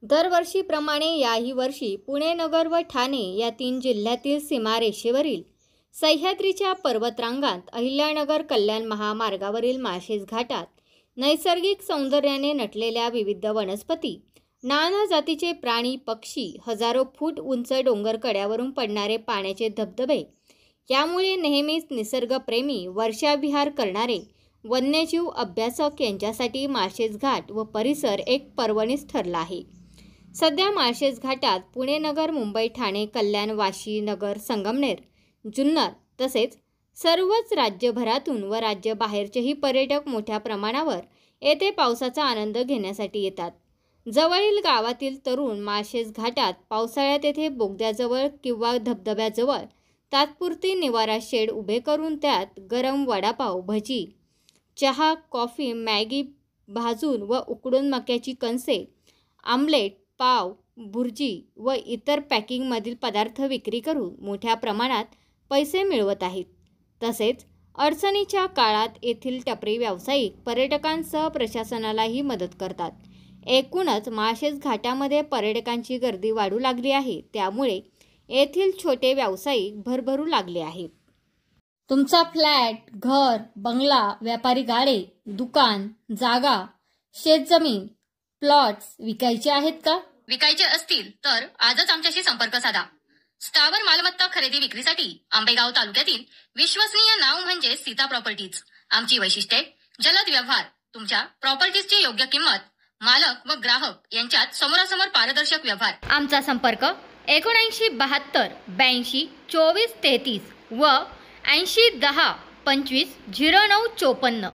दरवर्षीप्रमाणे याही वर्षी पुणे, नगर व ठाणे या 3 जिल्ह्यातील सीमारेषेवरील सह्याद्रीच्या पर्वतरांगांत अहिल्यानगर कल्याण महामार्गावरील माळशेज घाटात नैसर्गिक सौंदर्याने नटलेल्या विविध वनस्पती, नाना जातीचे प्राणी, पक्षी, हजारो फूट उंच डोंगर कड्यावरून पडणारे पाण्याचे धबधबे यामुळे नेहमीच निसर्गप्रेमी, वर्षाविहार करणारे वन्यजीव अभ्यासक यांच्यासाठी माळशेज घाट व परिसर एक पर्वणीच ठरला आहे. सध्या माळशेज घाटात पुणे, नगर, मुंबई, ठाणे, कल्याण, वाशी, नगर, संगमनेर, जुन्नर तसेच सर्वच राज्यभरातून व राज्याबाहेरचेही पर्यटक मोठ्या प्रमाणावर येथे पावसाचा आनंद घेण्यासाठी येतात. जवळील गावातील तरुण माळशेज घाटात पावसाळ्यात येथे बोगद्याजवळ किंवा धबधब्याजवळ तात्पुरती निवारा शेड उभे करून त्यात गरम वडापाव, भजी, चहा, कॉफी, मॅगी भाजून व उकडून मक्याची कणसे, आमलेट, पाव, भुर्जी व इतर पॅकिंगमधील पदार्थ विक्री करून मोठ्या प्रमाणात पैसे मिळवत आहेत. तसेच अडचणीच्या काळात येथील टपरी व्यावसायिक पर्यटकांसह प्रशासनालाही मदत करतात. एकूणच माळशेज घाटामध्ये पर्यटकांची गर्दी वाढू लागली आहे. त्यामुळे येथील छोटे व्यावसायिक भरभरू लागले आहेत. तुमचा फ्लॅट, घर, बंगला, व्यापारी गाडे, दुकान, जागा, शेतजमीन, प्लॉट्स विकायचे आहेत का? विकायचे असतील तर आजच आमच्याशी संपर्क साधा. स्थावर मालमत्ता खरेदी विक्रीसाठी आंबेगाव तालुक्यातील विश्वसनीय नाव म्हणजे सीता प्रॉपर्टीज. आमची वैशिष्ट्ये: जलद व्यवहार, तुमच्या प्रॉपर्टीजची योग्य किंमत, मालक व ग्राहक यांच्यात समोरासमोर पारदर्शक व्यवहार. आमचा संपर्क 7972 82 24 33 व 80 10 25 09 54.